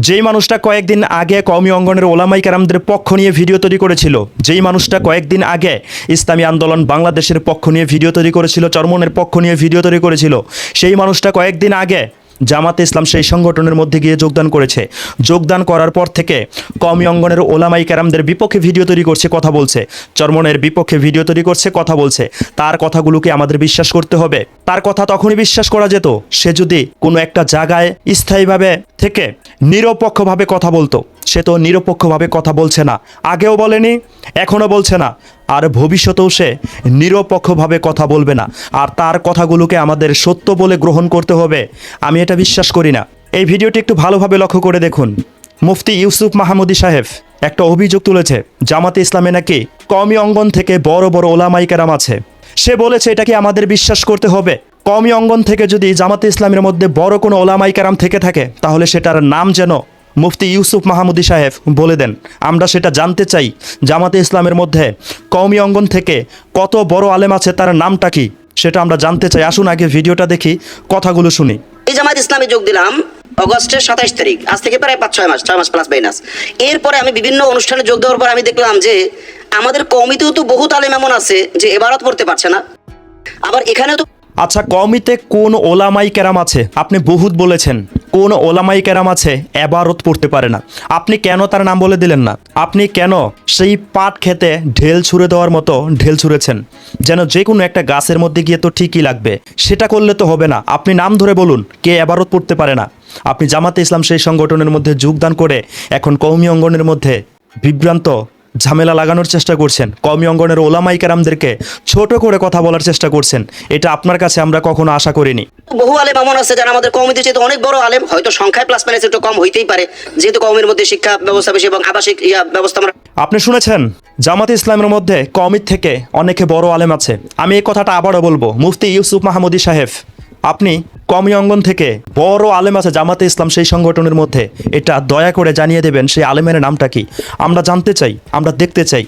যেই মানুষটা কয়েকদিন আগে কওমি অঙ্গনের ওলামাই কেরামদের পক্ষ নিয়ে ভিডিও তৈরি করেছিল, যেই মানুষটা কয়েকদিন আগে ইসলামী আন্দোলন বাংলাদেশের পক্ষ নিয়ে ভিডিও তৈরি করেছিল, চরমনের পক্ষ নিয়ে ভিডিও তৈরি করেছিল, সেই মানুষটা কয়েকদিন আগে জামাতে ইসলাম সেই সংগঠনের মধ্যে গিয়ে যোগদান করেছে। যোগদান করার পর থেকে কওমি অঙ্গনের ওলামাই কেরামদের বিপক্ষে ভিডিও তৈরি করছে, কথা বলছে, চরমনের বিপক্ষে ভিডিও তৈরি করছে, কথা বলছে। তার কথাগুলোকে আমাদের বিশ্বাস করতে হবে। তার কথা তখনই বিশ্বাস করা যেত সে যদি কোনো একটা জায়গায় স্থায়ীভাবে থেকে নিরপেক্ষভাবে কথা বলতো। সে তো নিরপেক্ষভাবে কথা বলছে না, আগেও বলেনি, এখনও বলছে না, আর ভবিষ্যতেও সে নিরপেক্ষভাবে কথা বলবে না। আর তার কথাগুলোকে আমাদের সত্য বলে গ্রহণ করতে হবে, আমি এটা বিশ্বাস করি না। এই ভিডিওটি একটু ভালোভাবে লক্ষ্য করে দেখুন। মুফতি ইউসুফ মাহমুদি সাহেব একটা অভিযোগ তুলেছে, জামাতে ইসলামে নাকি কওমি অঙ্গন থেকে বড় বড় ওলামাই কেরাম আছে। সে বলেছে এটাকে আমাদের বিশ্বাস করতে হবে। কওমি অঙ্গন থেকে যদি জামাতে ইসলামের মধ্যে বড় কোনো ওলামাই কেরাম থেকে থাকে, তাহলে সেটার নাম যেন মুফতি ইউসুফ মাহমুদি সাহেব বলে দেন। আমরা সেটা জানতে চাই, জামাতে ইসলামের মধ্যে কওমি অঙ্গন থেকে কত বড় আলেম আছে, তার নামটা কি, সেটা আমরা জানতে চাই। আসুন আগে ভিডিওটা দেখি, কথাগুলো শুনি। এই জামাত ইসলামে যোগ দিলাম অগস্টের 27 তারিখ, আজ থেকে প্রায় 6 মাস প্লাস মাইনাস। এরপরে আমি বিভিন্ন অনুষ্ঠানে যোগ দেওয়ার পর আমি দেখলাম যে আমাদের কওমিতেও তো বহুত আলেম এমন আছে যে ইবারত পড়তে পারছে না। আবার এখানেও তো আচ্ছা, কওমিতে কোন ওলামাই কেরাম আছে? আপনি বহুত বলেছেন, কোন ওলামাই কেরাম আছে এবারত পড়তে পারে না? আপনি কেন তার নাম বলে দিলেন না? আপনি কেন সেই পাট খেতে ঢেল ছুঁড়ে দেওয়ার মতো ঢেল ছুঁড়েছেন? যেন যে কোনো একটা গাছের মধ্যে গিয়ে তো ঠিকই লাগবে, সেটা করলে তো হবে না। আপনি নাম ধরে বলুন কে এবারত পড়তে পারে না। আপনি জামাতে ইসলাম সেই সংগঠনের মধ্যে যোগদান করে এখন কওমি অঙ্গনের মধ্যে বিভ্রান্ত ঝামেলা লাগানোর চেষ্টা করছেন, কওমি অঙ্গনের ওলামাই কেরামদেরকে ছোট করে কথা বলার চেষ্টা করছেন। এটা আপনার কাছে আমরা কখনো আশা করিনি। বহু আলেম এমন আছে যারা আমাদের কওমিতে চেয়ে অনেক বড় আলেম, হয়তো সংখ্যায় প্লাস মাইনাস একটু কম হইতেই পারে, যেহেতু কওমির মধ্যে শিক্ষা ব্যবস্থা বেশি এবং আবাসিক ব্যবস্থা আমরা। আপনি শুনেছেন জামাতে ইসলামের মধ্যে কওমির থেকে অনেকে বড় আলেম আছে। আমি এই কথাটা আবারও বলবো, মুফতি ইউসুফ মাহমুদি সাহেব, আপনি কওমি অঙ্গন থেকে বড় আলেম আছে জামাতে ইসলাম সেই সংগঠনের মধ্যে, এটা দয়া করে জানিয়ে দেবেন সেই আলেমের নামটা কি। আমরা জানতে চাই, আমরা দেখতে চাই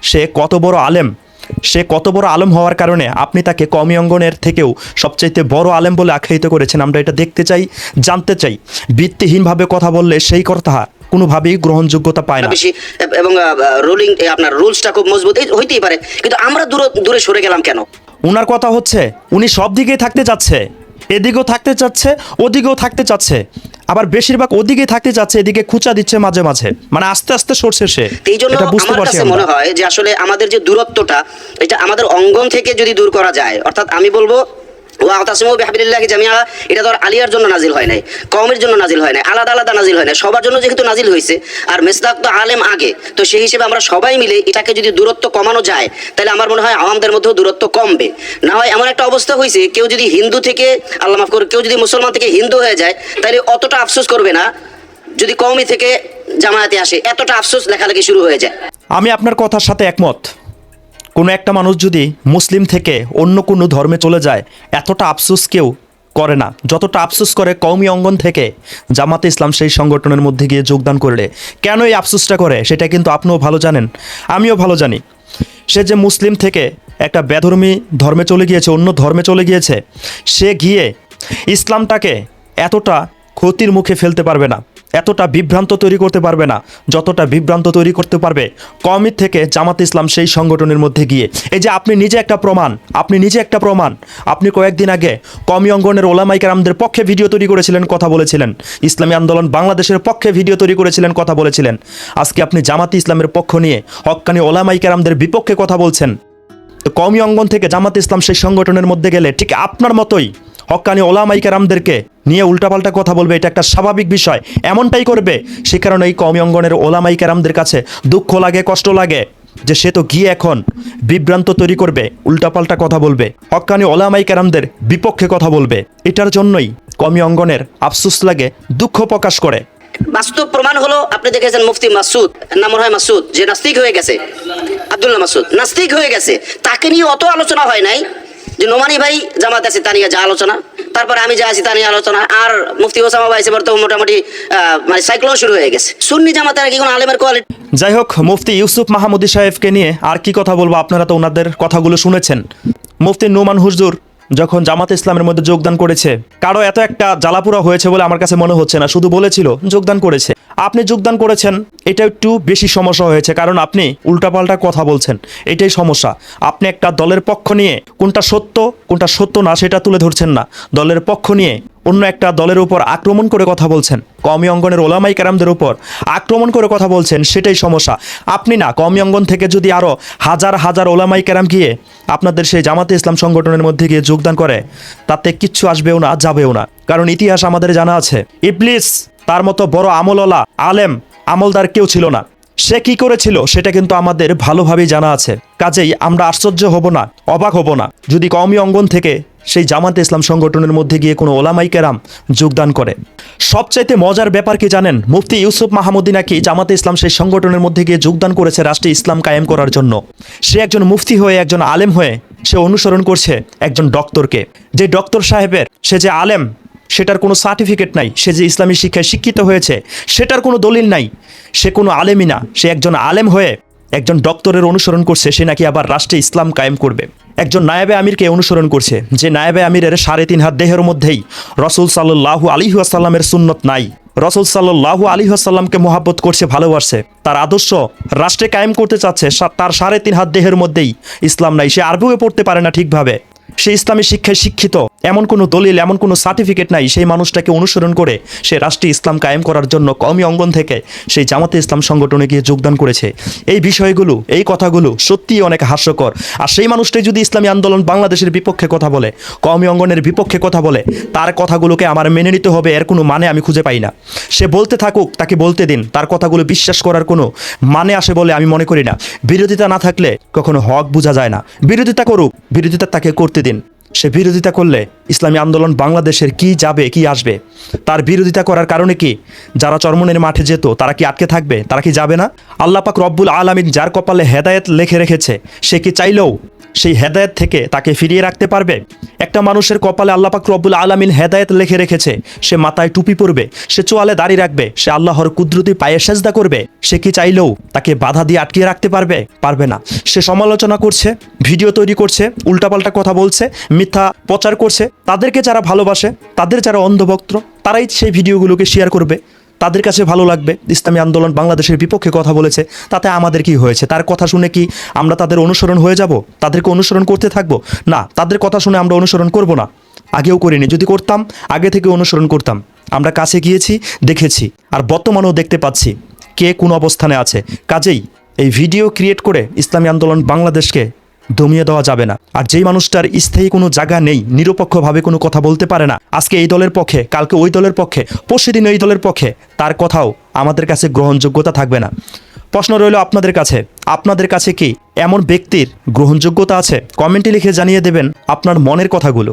সে কত বড় আলেম। সে কত বড় আলেম হওয়ার কারণে আপনি তাকে কওমি অঙ্গনের থেকেও সবচাইতে বড় আলেম বলে আখ্যায়িত করেছেন। আমরা এটা দেখতে চাই, জানতে চাই। ভিত্তিহীনভাবে কথা বললে সেই কথা কোনোভাবেই গ্রহণযোগ্যতা পায় না বেশি এবং রুলিং আপনার রুলসটা খুব মজবুত হইতেই পারে, কিন্তু আমরা দূরে সরে গেলাম কেন? ওনার কথা হচ্ছে উনি সব দিকেই থাকতে চাচ্ছে, এদিকেও থাকতে চাচ্ছে, ওদিকেও থাকতে চাচ্ছে, আবার বেশিরভাগ ওদিকেই থাকতে চাচ্ছে, এদিকে খুঁচা দিচ্ছে মাঝে মাঝে, মানে আস্তে আস্তে সরছে সে। এই জন্য আমার কাছে মনে হয় যে আসলে আমাদের যে দূরত্বটা, এটা আমাদের অঙ্গন থেকে যদি দূর করা যায়, অর্থাৎ আমি বলবো ওয়াতাসিমু বিহাবিলিল্লাহি জামিআ, এটা তো আর আলিয়ার জন্য নাজিল হয় নাই, কওমের জন্য নাজিল হয় নাই, আলাদা আলাদা নাজিল হয় নাই, সবার জন্য যেহেতু নাজিল হয়েছে। আর মিসদাক তো আলেম আগে, তো সেই হিসেবে আমরা সবাই মিলে এটাকে যদি দূরত্ব কমানো যায়, তাহলে আমার মনে হয় আওয়ামদের মধ্যেও দূরত্ব কমবে। না হয় এমন একটা অবস্থা হয়েছে, কেউ যদি হিন্দু থেকে, আল্লাহ মাফ করে, কেউ যদি মুসলমান থেকে হিন্দু হয়ে যায়, তাহলে অতটা আফসোস করবে না। যদি কওমি থেকে জামায়াতে আসে, এতটা আফসোস লেখালেখি শুরু হয়ে যায়। আমি আপনার কথার সাথে একমত। কোনো একটা মানুষ যদি মুসলিম থেকে অন্য কোনো ধর্মে চলে যায়, এতটা আফসোস কেউ করে না যতটা আফসোস করে কওমি অঙ্গন থেকে জামাতে ইসলাম সেই সংগঠনের মধ্যে গিয়ে যোগদান করলে। কেন এই আফসোসটা করে সেটা কিন্তু আপনিও ভালো জানেন, আমিও ভালো জানি। সে যে মুসলিম থেকে একটা বেধর্মী ধর্মে চলে গিয়েছে, অন্য ধর্মে চলে গিয়েছে, সে গিয়ে ইসলামটাকে এতটা ক্ষতির মুখে ফেলতে পারবে না, এতটা বিভ্রান্ত তৈরি করতে পারবে না যতটা বিভ্রান্ত তৈরি করতে পারবে কওমির থেকে জামাত ইসলাম সেই সংগঠনের মধ্যে গিয়ে। এই যে আপনি নিজে একটা প্রমাণ, আপনি কয়েকদিন আগে কওমি অঙ্গনের ওলামাই কেরামদের পক্ষে ভিডিও তৈরি করেছিলেন, কথা বলেছিলেন, ইসলামী আন্দোলন বাংলাদেশের পক্ষে ভিডিও তৈরি করেছিলেন, কথা বলেছিলেন। আজকে আপনি জামাতে ইসলামের পক্ষ নিয়ে হক্কানি ওলামাই কেরামদের বিপক্ষে কথা বলছেন। তো কওমি অঙ্গন থেকে জামাত ইসলাম সেই সংগঠনের মধ্যে গেলে ঠিক আপনার মতোই হক্কানি ওলামাই কেরামদেরকে নিয়ে উল্টাপাল্টা কথা বলবে, এটা একটা স্বাভাবিক বিষয়, এমনটাই করবে। সে কারণে এই কওমি অঙ্গনের ওলামাই কেরামদের কাছে দুঃখ লাগে, কষ্ট লাগে যে সে তো গিয়ে এখন বিভ্রান্ত তৈরি করবে, উল্টাপাল্টা কথা বলবে, হক্কানি ওলামাই কেরামদের বিপক্ষে কথা বলবে। এটার জন্যই কওমি অঙ্গনের আফসোস লাগে, দুঃখ প্রকাশ করে। বাস্তব প্রমাণ হলো, আপনি দেখেছেন মুফতি মাসুদ, নাম হয় মাসুদ, যে নাস্তিক হয়ে গেছে, আব্দুল্লাহ মাসুদ নাস্তিক হয়ে গেছে, তাকে নিয়ে অত আলোচনা হয় নাই। যে নোমানি ভাই জামাত আছে, তা নিয়ে যা আলোচনা, তারপরে আমি যা আছি তা নিয়ে আলোচনা, আর মুফতি ওসামা ভাই এবার তো মোটামুটি মানে সাইক্লোন শুরু হয়ে গেছে। সুন্নি জামাতের কি কোনো আলেমের কোয়ালিটি? যাই হোক, মুফতি ইউসুফ মাহমুদি সাহেবকে নিয়ে আর কি কথা বলবো, আপনারা তো ওনাদের কথাগুলো শুনেছেন। মুফতি নোমান হুজুর যখন জামাতে ইসলামের মধ্যে যোগদান করেছে, কারো এত একটা জ্বালাপুরা হয়েছে বলে আমার কাছে মনে হচ্ছে না, শুধু বলেছিল যোগদান করেছে। আপনি যোগদান করেছেন, এটা একটু বেশি সমস্যা হয়েছে, কারণ আপনি উল্টাপাল্টা কথা বলছেন, এটাই সমস্যা। আপনি একটা দলের পক্ষ নিয়ে কোনটা সত্য না সেটা তুলে ধরছেন না, দলের পক্ষ নিয়ে অন্য একটা দলের উপর আক্রমণ করে কথা বলছেন, কওমি অঙ্গনের ওলামাই কেরামদের উপর আক্রমণ করে কথা বলছেন, সেটাই সমস্যা। আপনি না, কওমি অঙ্গন থেকে যদি আরও হাজার হাজার ওলামাই কেরাম গিয়ে আপনাদের সেই জামাতে ইসলাম সংগঠনের মধ্যে গিয়ে যোগদান করে, তাতে কিচ্ছু আসবেও না, যাবেও না। কারণ ইতিহাস আমাদের জানা আছে, ইবলিস তার মতো বড় আমলওয়ালা, আলেম, আমলদার কেউ ছিল না। সে কি করেছিল সেটা কিন্তু আমাদের ভালোভাবেই জানা আছে। কাজেই আমরা আশ্চর্য হব না, অবাক হব না যদি কওমি অঙ্গন থেকে সেই জামাতে ইসলাম সংগঠনের মধ্যে গিয়ে কোনো ওলামাই কেরাম যোগদান করে। সবচাইতে মজার ব্যাপার কি জানেন? মুফতি ইউসুফ মাহমুদি নাকি জামাতে ইসলাম সেই সংগঠনের মধ্যে গিয়ে যোগদান করেছে রাষ্ট্রে ইসলাম কায়েম করার জন্য। সে একজন মুফতি হয়ে, একজন আলেম হয়ে সে অনুসরণ করছে একজন ডক্টরকে। যে ডক্টর সাহেবের, সে যে আলেম, সেটার কোনো সার্টিফিকেট নাই। সে যে ইসলামী শিক্ষায় শিক্ষিত হয়েছে সেটার কোনো দলিল নাই। সে কোনো আলেমই না, সে একজন আলেম হয়ে একজন ডক্টরের অনুসরণ করছে, সে নাকি আবার রাষ্ট্রে ইসলাম কায়েম করবে। একজন নায়েবে আমিরকে অনুসরণ করছে, যে নায়েবে আমিরের 3.5 হাত দেহের মধ্যেই রসুল সাল্লাল্লাহু আলাইহি ওয়াসাল্লামের সুন্নত নাই। রসুল সাল্লাল্লাহু আলাইহি ওয়াসাল্লামকে মহাব্বত করছে, ভালোবাসছে, তার আদর্শ রাষ্ট্রে কায়েম করতে চাচ্ছে, তার 3.5 হাত দেহের মধ্যেই ইসলাম নাই। সে আরবিও পড়তে পারে না ঠিকভাবে, সে ইসলামী শিক্ষায় শিক্ষিত, এমন কোনো দলিল, এমন কোনো সার্টিফিকেট নাই। সেই মানুষটাকে অনুসরণ করে সে রাষ্ট্রীয় ইসলাম কায়েম করার জন্য কওমি অঙ্গন থেকে সেই জামাতে ইসলাম সংগঠনে গিয়ে যোগদান করেছে। এই বিষয়গুলো, এই কথাগুলো সত্যিই অনেক হাস্যকর। আর সেই মানুষটাই যদি ইসলামী আন্দোলন বাংলাদেশের বিপক্ষে কথা বলে, কওমি অঙ্গনের বিপক্ষে কথা বলে, তার কথাগুলোকে আমার মেনে নিতে হবে, এর কোনো মানে আমি খুঁজে পাই না। সে বলতে থাকুক, তাকে বলতে দিন, তার কথাগুলো বিশ্বাস করার কোনো মানে আসে বলে আমি মনে করি না। বিরোধিতা না থাকলে কখনো হক বোঝা যায় না। বিরোধিতা করুক, বিরোধিতা তাকে করতে দিন। সে বিরোধিতা করলে ইসলামী আন্দোলন বাংলাদেশের কি যাবে, কি আসবে? তার বিরোধিতা করার কারণে কি যারা চরমনের মাঠে যেত তারা কি আটকে থাকবে? তারা কি যাবে না? আল্লাহ পাক রব্বুল আলামিন যার কপালে হেদায়েত লিখে রেখেছে, সে কি চাইলেও সেই হেদায়েত থেকে তাকে ফিরিয়ে রাখতে পারবে? একটা মানুষের কপালে আল্লাহ পাক রব্বুল আলামিন হেদায়েত লিখে রেখেছে, সে মাথায় টুপি পরবে, সে চোয়ালে দাড়ি রাখবে, সে আল্লাহর কুদরতি পায়ে সেজদা করবে, সে কি চাইলেও তাকে বাধা দিয়ে আটকিয়ে রাখতে পারবে? পারবে না। সে সমালোচনা করছে, ভিডিও তৈরি করছে, উল্টাপাল্টা কথা বলছে, মিথ্যা প্রচার করছে। তাদেরকে যারা ভালোবাসে, তাদের যারা অন্ধভক্ত, তারাই সেই ভিডিওগুলোকে শেয়ার করবে। তাদের কাছে ভালো লাগবে ইসলামী আন্দোলন বাংলাদেশের বিপক্ষে কথা বলেছে, তাতে আমাদের কি হয়েছে? তার কথা শুনে কি আমরা তাদের অনুসরণ হয়ে যাব? তাদেরকে অনুসরণ করতে থাকবো? না, তাদের কথা শুনে আমরা অনুসরণ করব না। আগেও করিনি, যদি করতাম আগে থেকে অনুসরণ করতাম। আমরা কাছে গিয়েছি, দেখেছি, আর বর্তমানেও দেখতে পাচ্ছি কে কোন অবস্থানে আছে। কাজেই এই ভিডিও ক্রিয়েট করে ইসলামী আন্দোলন বাংলাদেশকে দমিয়ে দেওয়া যাবে না। আর যেই মানুষটার স্থায়ী কোনো জায়গা নেই, নিরপেক্ষভাবে কোনো কথা বলতে পারে না, আজকে এই দলের পক্ষে, কালকে ওই দলের পক্ষে, পরশুদিন এই দলের পক্ষে, তার কথাও আমাদের কাছে গ্রহণযোগ্যতা থাকবে না। প্রশ্ন রইল আপনাদের কাছে কি এমন ব্যক্তির গ্রহণযোগ্যতা আছে? কমেন্টে লিখে জানিয়ে দেবেন আপনার মনের কথাগুলো।